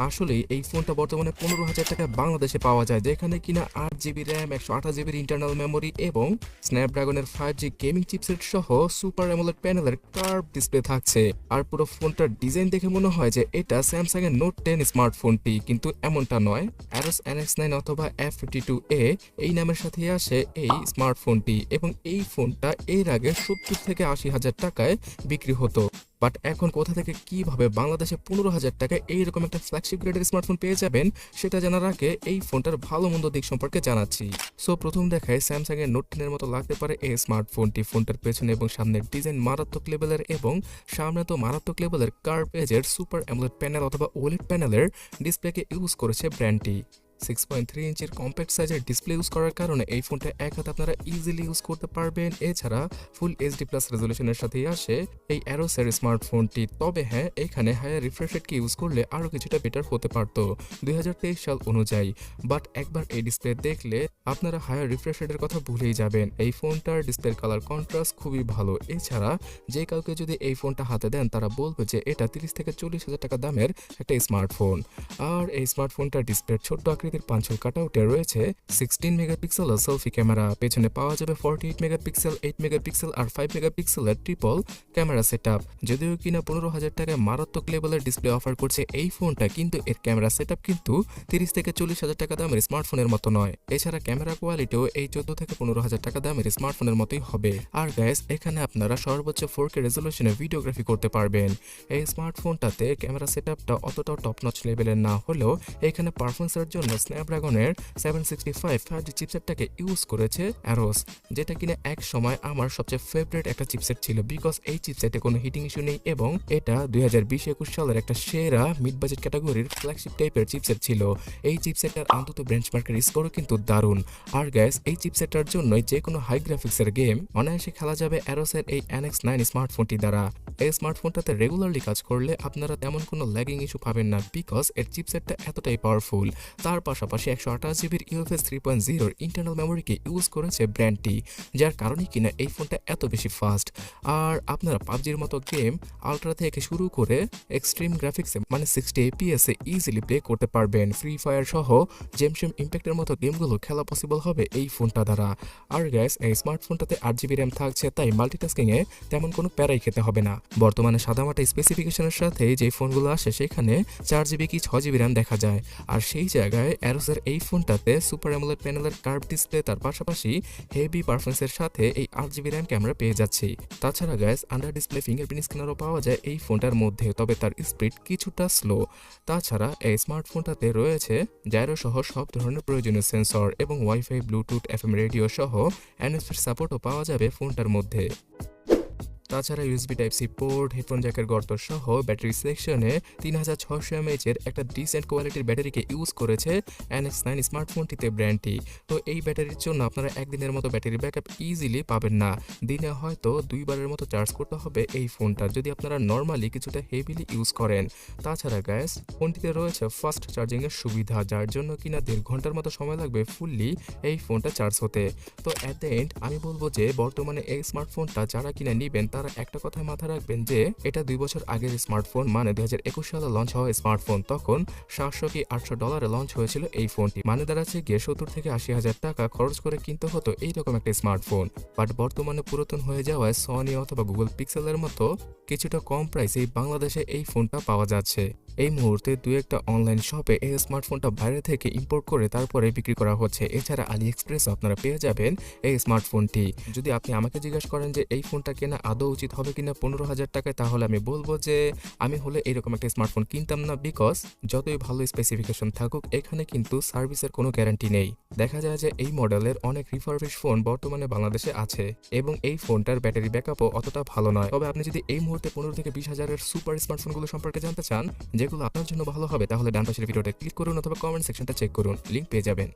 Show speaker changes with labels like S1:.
S1: আসলেই এই ফোনটা বর্তমানে 15,000 টাকায় বাংলাদেশে পাওয়া যায়, যেখানে কিনা 8 জিবি র্যাম, 128 জিবির ইন্টারনাল মেমোরি এবং স্ন্যাপড্রাগনের 5G গেমিং চিপসেট সহ সুপার অ্যামোলেড প্যানেলের কার্ভ ডিসপ্লে থাকছে। আর পুরো ফোনটার ডিজাইন দেখে মনে হয় যে এটা স্যামসাং এর নোট 10 স্মার্টফোনটি, কিন্তু এমনটা নয়। অ্যারোস NX9 অথবা F52A এই নামের সাথে আসে এই স্মার্টফোনটি, এবং এই ফোনটা এর আগে 70 থেকে 80,000 টাকায় বিক্রি হতো। বাট এখন কোথা থেকে কিভাবে বাংলাদেশে 15,000 টাকায় এইরকম একটা ফ্ল্যাগশিপ গ্রেডের স্মার্টফোন পেয়ে যাবেন, সেটা জানার আগে এই ফোনটার ভালো মন্দ দিক সম্পর্কে জানাচ্ছি। সো প্রথম দেখায় স্যামসাং এর নোট 10 এর মতো লাগতে পারে এই স্মার্টফোনটি। ফোনটার পেছনে এবং সামনের ডিজাইন মারাত্মক লেভেলের, এবং সামনে তো মারাত্মক লেভেলের কার্ভ এজের সুপার অ্যামোলেড প্যানেল অথবা ওলেড প্যানেলের ডিসপ্লেকে ইউজ করেছে ব্র্যান্ডটি। 6.3 ইঞ্চির কম্প্যাক্ট সাইজের ডিসপ্লে ইউজ করার কারণে এই ফোনটা এক হাতে আপনারা ইজিলি ইউজ করতে পারবেন। এছাড়া ফুল এইচডি প্লাস রেজলিউশনের সাথেই আসে এই অ্যারোসের স্মার্টফোনটি। তবে হ্যাঁ, এখানে হায়ার রিফ্রেশ রেটকে ইউজ করলে আরও কিছুটা বেটার হতে পারত 2023 সাল অনুযায়ী। বাট একবার এই ডিসপ্লে দেখলে আপনারা হায়ার রিফ্রেশ রেটের কথা ভুলেই যাবেন। এই ফোনটার ডিসপ্লের কালার কন্ট্রাস্ট খুবই ভালো। এছাড়া যে কাউকে যদি এই ফোনটা হাতে দেন, তারা বলবে যে এটা 30 থেকে 40,000 টাকা দামের একটা স্মার্টফোন। আর এই স্মার্টফোনটার ডিসপ্লের ছোট্ট আকৃতির পাঁচল কাটআউটে রয়েছে 16 মেগাপিক্সেলের সেলফি ক্যামেরা। পেছনে পাওয়া যাবে 48 মেগাপিক্সেল, 8 মেগাপিক্সেল আর 5 মেগাপিক্সেলের ট্রিপল ক্যামেরা সেটআপ। যদিও কিনা 15,000 টাকায় মারাত্মক লেভেলের ডিসপ্লে অফার করছে এই ফোনটা, কিন্তু এর ক্যামেরা সেটআপ কিন্তু 30 থেকে 40,000 টাকা দামের স্মার্টফোনের মতো নয়। এছাড়া ক্যামেরা কোয়ালিটিও এই 14 থেকে 15,000 টাকা দামের স্মার্টফোনের মতোই হবে। আর গাইস, এখানে আপনারা সর্বোচ্চ 4K রেজলিউশনে ভিডিওগ্রাফি করতে পারবেন। এই স্মার্টফোনটাতে ক্যামেরা সেটআপটা অতটাও টপ নচ লেভেলের না হলেও এখানে পারফরমেন্সের জন্য স্ন্যাপড্রাগনের 765 5G চিপসেটটাকে ইউজ করেছে অ্যারোস, যেটা কিনা এক সময় আমার সবচেয়ে ফেভারিট একটা চিপসেট ছিল, বিকজ এই চিপসেটে কোনো হিটিং ইস্যু নেই এবং এটা 2020-21 সালের একটা সেরা মিড বাজেট ক্যাটাগরির ফ্ল্যাগশিপ টাইপের চিপসেট ছিল। এই চিপসেটটার অন্তত বেঞ্চমার্কের স্কোরও কিন্তু দারুণ। আর গ্যাস, এই চিপসেটটার জন্যই যে কোনো হাই গ্রাফিক্সের গেম অনায়াসে খেলা যাবে অ্যারোসের এই NX9 স্মার্টফোনটি দ্বারা। এই স্মার্টফোনটাতে রেগুলারলি কাজ করলে আপনারা তেমন কোনো ল্যাগিং ইস্যু পাবেন না, বিকজ এর চিপসেটটা এতটাই পাওয়ারফুল। তার পাশাপাশি 128 জিবির UFS 3.0 ইন্টারনাল মেমোরিকে ইউজ করেছে ব্র্যান্ডটি, যার কারণে কিনা এই ফোনটা এত বেশি ফাস্ট। আর আপনারা পাবজির মতো গেম আলট্রা থেকে শুরু করে এক্সট্রিম গ্রাফিক্সে মানে 60 FPS এ ইজিলি প্লে করতে পারবেন। ফ্রি ফায়ার সহ জেমশেম ইম্প্যাক্টের মতো গেমগুলো খেলা পসিবল হবে এই ফোনটা দ্বারা। আর গ্যাস, এই স্মার্টফোনটাতে 8 জিবি র্যাম থাকছে, তাই মাল্টিটাস্কিংয়ে তেমন কোনো প্যারাই খেতে হবে না। বর্তমানে সাদামাটা স্পেসিফিকেশনের সাথে যে ফোনগুলো আসে সেখানে 4 জিবি কি 6 জিবি র্যাম দেখা যায়। আর সেই জায়গায় অ্যারোসের এই ফোনটাতে সুপার অ্যামোলেড প্যানেলের কার্ভ ডিসপ্লে, তার পাশাপাশি হেভি পারফরমেন্সের সাথে এই 8 জিবি র্যাম ক্যামেরা পেয়ে যাচ্ছি। তাছাড়া গাইস, আন্ডার ডিসপ্লে ফিঙ্গারপ্রিন্ট স্ক্যানারও পাওয়া যায় এই ফোনটার মধ্যে, তবে তার স্পিড কিছুটা স্লো। তাছাড়া এই স্মার্টফোনটাতে রয়েছে জাইরো সহ সব ধরনের প্রয়োজনীয় সেন্সর এবং ওয়াইফাই, ব্লুটুথ, FM রেডিও সহ NFC সাপোর্টও পাওয়া যাবে ফোনটার মধ্যে। তাছাড়া USB Type-C পোর্ট, হেডফোন জ্যাকের গর্ত সহ ব্যাটারি সেকশনে 3600 mAh এর একটা ডিসেন্ট কোয়ালিটির ব্যাটারিকে ইউজ করেছে NX9 স্মার্টফোনটিতে ব্র্যান্ডটি। তো এই ব্যাটারির জন্য আপনারা একদিনের মতো ব্যাটারি ব্যাকআপ ইজিলি পাবেন না, দিনে হয়তো 2বারের মতো চার্জ করতে হবে এই ফোনটা, যদি আপনারা নর্মালি কিছুটা হেভিলি ইউজ করেন। তাছাড়া গ্যাস, ফোনটিতে রয়েছে ফাস্ট চার্জিংয়ের সুবিধা, যার জন্য কিনা 1.5 ঘন্টার মতো সময় লাগবে ফুললি এই ফোনটা চার্জ হতে। তো অ্যাট দ্য এন্ড আমি বলবো যে বর্তমানে এই স্মার্টফোনটা যারা কিনা নেবেন তারা একটা কথা মাথায় রাখবেন যে এটা 2 বছর আগের স্মার্টফোন, মানে 2021 সালে লঞ্চ হওয়া স্মার্টফোন। তখন $700 কি $800 লঞ্চ হয়েছিল এই ফোনটি, মানে দাঁড়াচ্ছে গিয়ে 70 থেকে 80,000 টাকা খরচ করে কিনতে হতো এইরকম একটা স্মার্টফোন। বাট বর্তমানে পুরাতন হয়ে যাওয়ায় সনি অথবা গুগল পিক্সেলের মতো কিছুটা কম প্রাইসে বাংলাদেশে এই ফোনটা পাওয়া যাচ্ছে। এই মুহূর্তে 2-1টা অনলাইন শপে এই স্মার্টফোনটা বাইরে থেকে ইম্পোর্ট করে তারপরে বিক্রি করা হচ্ছে। এছাড়া AliExpress আপনারা পেয়ে যাবেন এই স্মার্টফোনটি। যদি আপনি আমাকে জিজ্ঞাসা করেন যে এই ফোনটা কেনা আদৌ উচিত হবে কিনা 15,000 টাকায়, তাহলে আমি বলবো যে আমি হলে এরকম একটা স্মার্টফোন কিনতাম না, বিকজ যতই ভালো স্পেসিফিকেশন থাকুক এখানে কিন্তু সার্ভিসের কোনো গ্যারান্টি নেই। দেখা যায় যে এই মডেলের অনেক রিফারবিশ ফোন বর্তমানে বাংলাদেশে আছে এবং এই ফোনটার ব্যাটারি ব্যাকআপও অতটা ভালো নয়। তবে আপনি যদি এই মুহূর্তে 15 থেকে 20 হাজারের সুপার স্মার্টফোনগুলো সম্পর্কে জানতে চান যেগুলো আপনার জন্য ভালো হবে, তাহলে ডান পাশের ভিডিওটা ক্লিক করুন অথবা কমেন্ট সেকশনটা চেক করুন, লিংক পেয়ে যাবেন।